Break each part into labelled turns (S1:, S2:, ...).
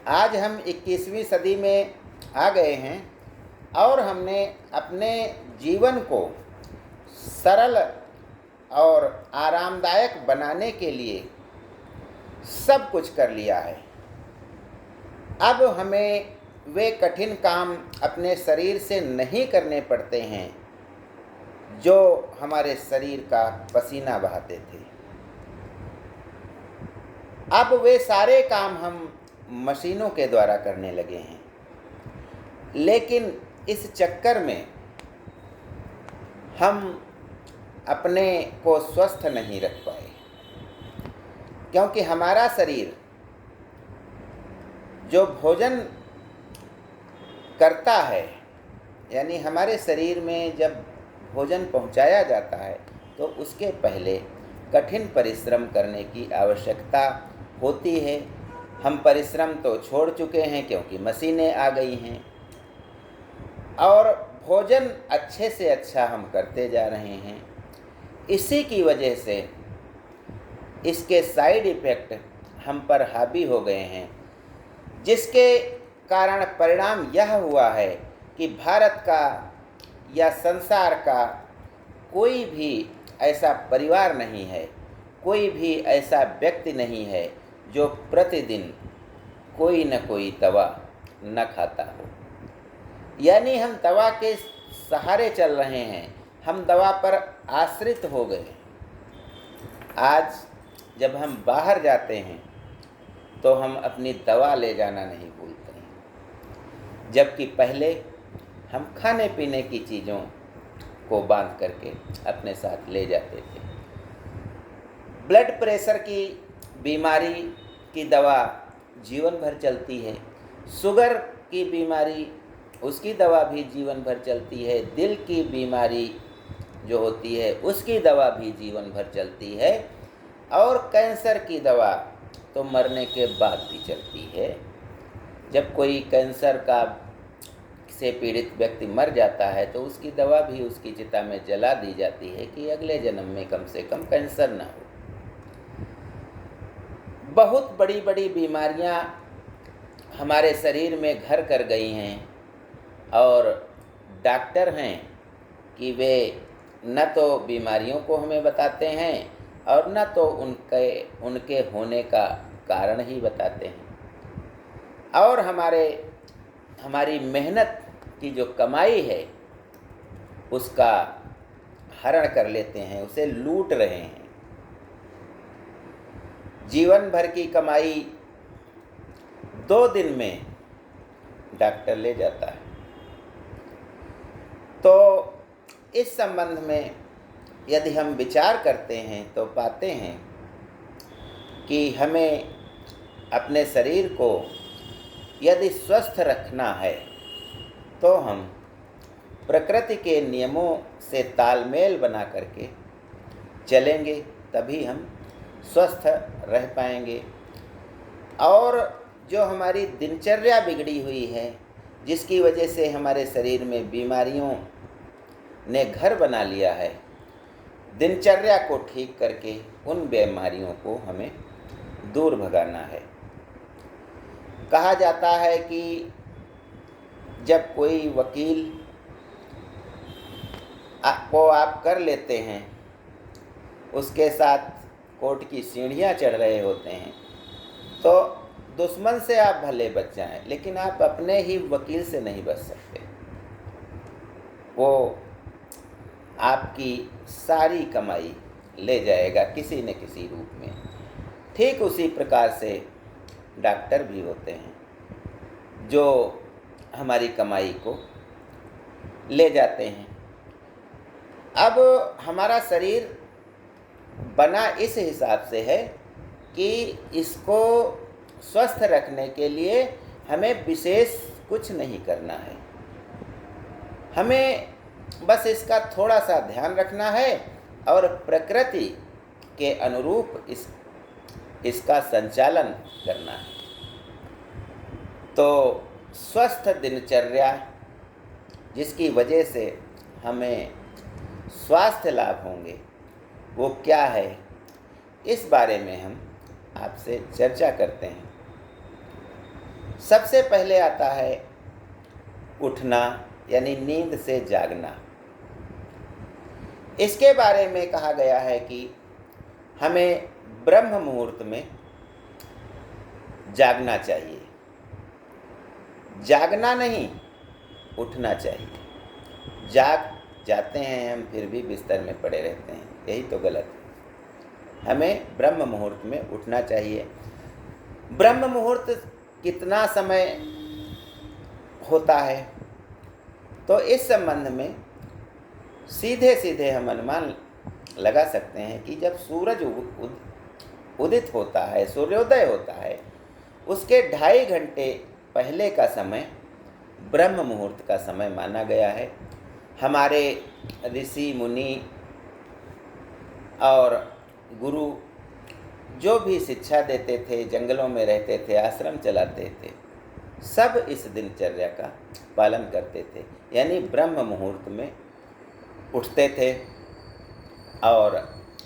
S1: आज हम 21वीं सदी में आ गए हैं और हमने अपने जीवन को सरल और आरामदायक बनाने के लिए सब कुछ कर लिया है। अब हमें वे कठिन काम अपने शरीर से नहीं करने पड़ते हैं जो हमारे शरीर का पसीना बहाते थे। अब वे सारे काम हम मशीनों के द्वारा करने लगे हैं, लेकिन इस चक्कर में हम अपने को स्वस्थ नहीं रख पाए, क्योंकि हमारा शरीर जो भोजन करता है, यानी हमारे शरीर में जब भोजन पहुंचाया जाता है तो उसके पहले कठिन परिश्रम करने की आवश्यकता होती है। हम परिश्रम तो छोड़ चुके हैं क्योंकि मशीनें आ गई हैं, और भोजन अच्छे से अच्छा हम करते जा रहे हैं। इसी की वजह से इसके साइड इफ़ेक्ट हम पर हावी हो गए हैं, जिसके कारण परिणाम यह हुआ है कि भारत का या संसार का कोई भी ऐसा परिवार नहीं है, कोई भी ऐसा व्यक्ति नहीं है जो प्रतिदिन कोई न कोई दवा न खाता हो। यानी हम दवा के सहारे चल रहे हैं, हम दवा पर आश्रित हो गए। आज जब हम बाहर जाते हैं तो हम अपनी दवा ले जाना नहीं भूलते हैं, जबकि पहले हम खाने पीने की चीज़ों को बांध करके अपने साथ ले जाते थे। ब्लड प्रेशर की बीमारी की दवा जीवन भर चलती है, शुगर की बीमारी उसकी दवा भी जीवन भर चलती है, दिल की बीमारी जो होती है उसकी दवा भी जीवन भर चलती है, और कैंसर की दवा तो मरने के बाद भी चलती है। जब कोई कैंसर का से पीड़ित व्यक्ति मर जाता है तो उसकी दवा भी उसकी चिता में जला दी जाती है कि अगले जन्म में कम से कम कैंसर ना हो। बहुत बड़ी बड़ी बीमारियां हमारे शरीर में घर कर गई हैं, और डॉक्टर हैं कि वे न तो बीमारियों को हमें बताते हैं और न तो उनके होने का कारण ही बताते हैं, और हमारी मेहनत की जो कमाई है उसका हरण कर लेते हैं, उसे लूट रहे हैं। जीवन भर की कमाई 2 दिन में डॉक्टर ले जाता है। तो इस संबंध में यदि हम विचार करते हैं तो पाते हैं कि हमें अपने शरीर को यदि स्वस्थ रखना है तो हम प्रकृति के नियमों से तालमेल बना करके चलेंगे, तभी हम स्वस्थ रह पाएंगे। और जो हमारी दिनचर्या बिगड़ी हुई है, जिसकी वजह से हमारे शरीर में बीमारियों ने घर बना लिया है, दिनचर्या को ठीक करके उन बीमारियों को हमें दूर भगाना है। कहा जाता है कि जब कोई वकील को आप कर लेते हैं, उसके साथ कोर्ट की सीढ़ियाँ चढ़ रहे होते हैं, तो दुश्मन से आप भले बच जाएं, लेकिन आप अपने ही वकील से नहीं बच सकते। वो आपकी सारी कमाई ले जाएगा किसी न किसी रूप में। ठीक उसी प्रकार से डॉक्टर भी होते हैं जो हमारी कमाई को ले जाते हैं। अब हमारा शरीर बना इस हिसाब से है कि इसको स्वस्थ रखने के लिए हमें विशेष कुछ नहीं करना है, हमें बस इसका थोड़ा सा ध्यान रखना है और प्रकृति के अनुरूप इसका संचालन करना है। तो स्वस्थ दिनचर्या जिसकी वजह से हमें स्वास्थ्य लाभ होंगे वो क्या है, इस बारे में हम आपसे चर्चा करते हैं। सबसे पहले आता है उठना, यानी नींद से जागना। इसके बारे में कहा गया है कि हमें ब्रह्म मुहूर्त में जागना चाहिए। जागना नहीं, उठना चाहिए। जाग जाते हैं हम, फिर भी बिस्तर में पड़े रहते हैं, यही तो गलत है। हमें ब्रह्म मुहूर्त में उठना चाहिए। ब्रह्म मुहूर्त कितना समय होता है, तो इस संबंध में सीधे सीधे हम अनुमान लगा सकते हैं कि जब सूरज उदित होता है, सूर्योदय होता है, उसके 2.5 घंटे पहले का समय ब्रह्म मुहूर्त का समय माना गया है। हमारे ऋषि मुनि और गुरु जो भी शिक्षा देते थे, जंगलों में रहते थे, आश्रम चलाते थे, सब इस दिनचर्या का पालन करते थे। यानी ब्रह्म मुहूर्त में उठते थे और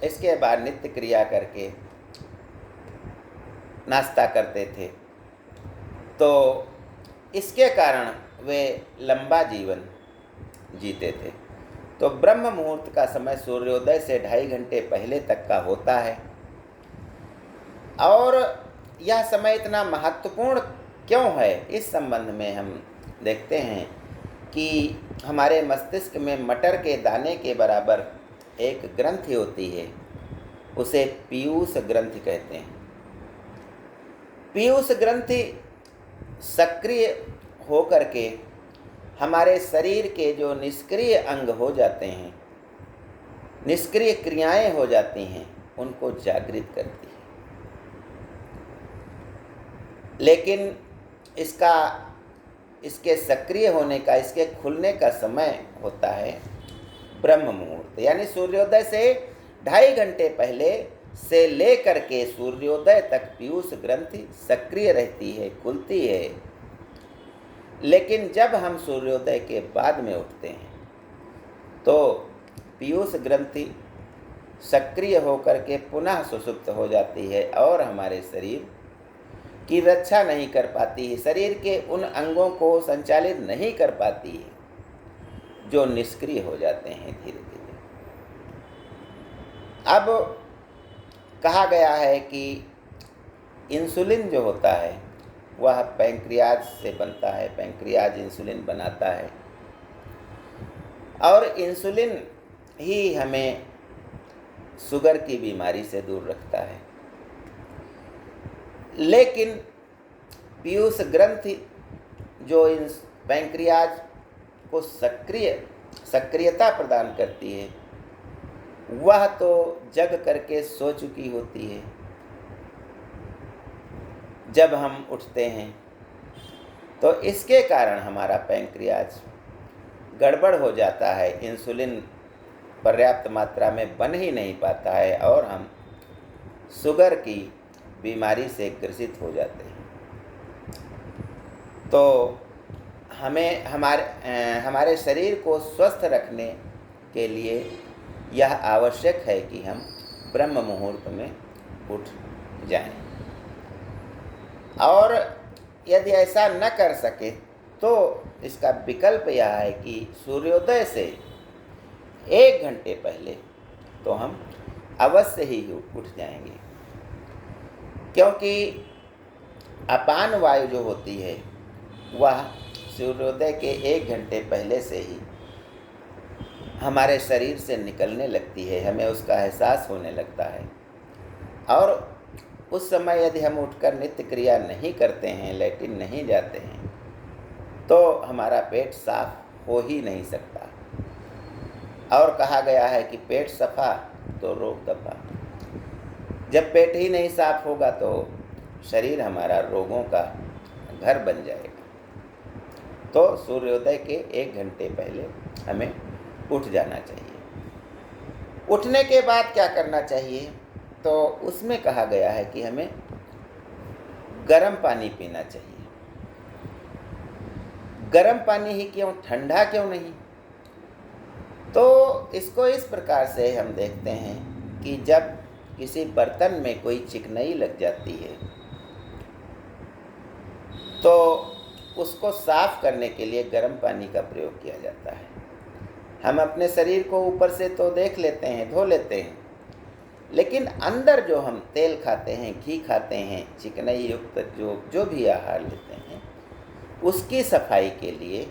S1: इसके बाद नित्य क्रिया करके नाश्ता करते थे। तो इसके कारण वे लंबा जीवन जीते थे। तो ब्रह्म मुहूर्त का समय सूर्योदय से 2.5 घंटे पहले तक का होता है। और यह समय इतना महत्वपूर्ण क्यों है, इस संबंध में हम देखते हैं कि हमारे मस्तिष्क में मटर के दाने के बराबर एक ग्रंथि होती है, उसे पीयूष ग्रंथि कहते हैं। पीयूष ग्रंथि सक्रिय होकर के हमारे शरीर के जो निष्क्रिय अंग हो जाते हैं, निष्क्रिय क्रियाएं हो जाती हैं, उनको जागृत करती है। लेकिन इसके सक्रिय होने का, इसके खुलने का समय होता है ब्रह्म मुहूर्त। यानी सूर्योदय से 2.5 घंटे पहले से लेकर के सूर्योदय तक पीयूष ग्रंथि सक्रिय रहती है, खुलती है। लेकिन जब हम सूर्योदय के बाद में उठते हैं तो पीयूष ग्रंथि सक्रिय होकर के पुनः सुषुप्त हो जाती है और हमारे शरीर की रक्षा नहीं कर पाती है, शरीर के उन अंगों को संचालित नहीं कर पाती है जो निष्क्रिय हो जाते हैं धीरे धीरे। अब कहा गया है कि इंसुलिन जो होता है वह पैंक्रियाज से बनता है, पैंक्रियाज इंसुलिन बनाता है और इंसुलिन ही हमें शुगर की बीमारी से दूर रखता है। लेकिन पीयूष ग्रंथि जो इन पैंक्रियाज को सक्रियता प्रदान करती है, वह तो जग करके सो चुकी होती है जब हम उठते हैं। तो इसके कारण हमारा पैंक्रियाज गड़बड़ हो जाता है, इंसुलिन पर्याप्त मात्रा में बन ही नहीं पाता है और हम शुगर की बीमारी से ग्रसित हो जाते हैं। तो हमें हमारे शरीर को स्वस्थ रखने के लिए यह आवश्यक है कि हम ब्रह्म मुहूर्त में उठ जाएं। और यदि ऐसा न कर सके तो इसका विकल्प यह है कि सूर्योदय से 1 घंटे पहले तो हम अवश्य ही उठ जाएंगे, क्योंकि अपान वायु जो होती है वह सूर्योदय के 1 घंटे पहले से ही हमारे शरीर से निकलने लगती है, हमें उसका एहसास होने लगता है। और उस समय यदि हम उठकर नित्य क्रिया नहीं करते हैं, लैट्रिन नहीं जाते हैं, तो हमारा पेट साफ हो ही नहीं सकता। और कहा गया है कि पेट सफा तो रोग दफा। जब पेट ही नहीं साफ होगा तो शरीर हमारा रोगों का घर बन जाएगा। तो सूर्योदय के 1 घंटे पहले हमें उठ जाना चाहिए। उठने के बाद क्या करना चाहिए, तो उसमें कहा गया है कि हमें गर्म पानी पीना चाहिए। गर्म पानी ही क्यों, ठंडा क्यों नहीं? तो इसको इस प्रकार से हम देखते हैं कि जब किसी बर्तन में कोई चिकनाई लग जाती है तो उसको साफ करने के लिए गर्म पानी का प्रयोग किया जाता है। हम अपने शरीर को ऊपर से तो देख लेते हैं, धो लेते हैं, लेकिन अंदर जो हम तेल खाते हैं, घी खाते हैं, चिकनाई युक्त जो भी आहार लेते हैं, उसकी सफाई के लिए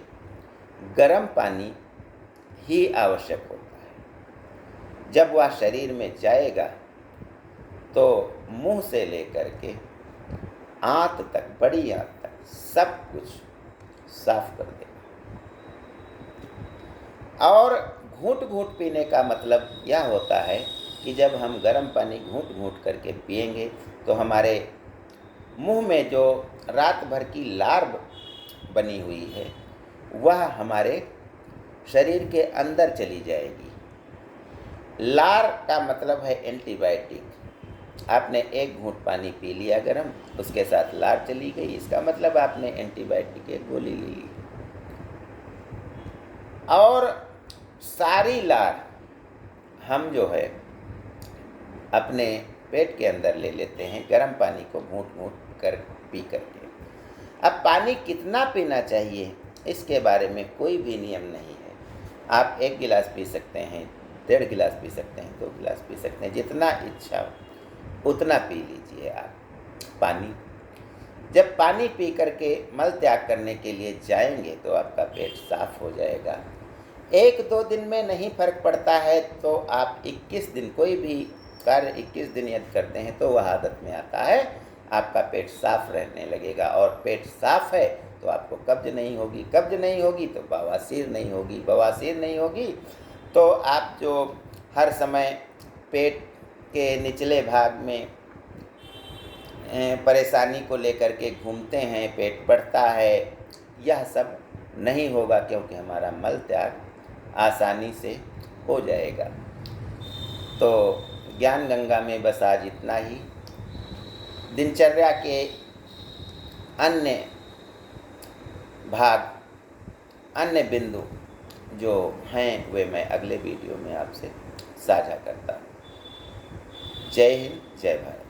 S1: गर्म पानी ही आवश्यक होता है। जब वह शरीर में जाएगा तो मुंह से लेकर के आंत तक, बड़ी आंत तक सब कुछ साफ कर देगा। और घूंट घूंट पीने का मतलब यह होता है कि जब हम गर्म पानी घूंट घूंट करके पिएंगे तो हमारे मुंह में जो रात भर की लार बनी हुई है वह हमारे शरीर के अंदर चली जाएगी। लार का मतलब है एंटीबायोटिक। आपने एक घूंट पानी पी लिया गर्म, उसके साथ लार चली गई, इसका मतलब आपने एंटीबायोटिक की गोली ले ली। और सारी लार हम जो है अपने पेट के अंदर ले लेते हैं गर्म पानी को घूंट घूंट कर पी करके। अब पानी कितना पीना चाहिए इसके बारे में कोई भी नियम नहीं है। आप 1 गिलास पी सकते हैं, 1.5 गिलास पी सकते हैं, 2 गिलास पी सकते हैं, जितना इच्छा हो उतना पी लीजिए आप पानी। जब पानी पी करके मल त्याग करने के लिए जाएंगे तो आपका पेट साफ हो जाएगा। 1-2 दिन में नहीं फर्क पड़ता है तो आप 21 दिन, कोई भी कार्य 21 दिन यदि करते हैं तो वह आदत में आता है, आपका पेट साफ रहने लगेगा। और पेट साफ है तो आपको कब्ज नहीं होगी, कब्ज नहीं होगी तो बवासीर नहीं होगी, बवासीर नहीं होगी तो आप जो हर समय पेट के निचले भाग में परेशानी को लेकर के घूमते हैं, पेट बढ़ता है, यह सब नहीं होगा क्योंकि हमारा मल त्याग आसानी से हो जाएगा। तो ज्ञान गंगा में बस आज इतना ही। दिनचर्या के अन्य भाग, अन्य बिंदु जो हैं वे मैं अगले वीडियो में आपसे साझा करता हूँ। जय हिंद, जय भारत।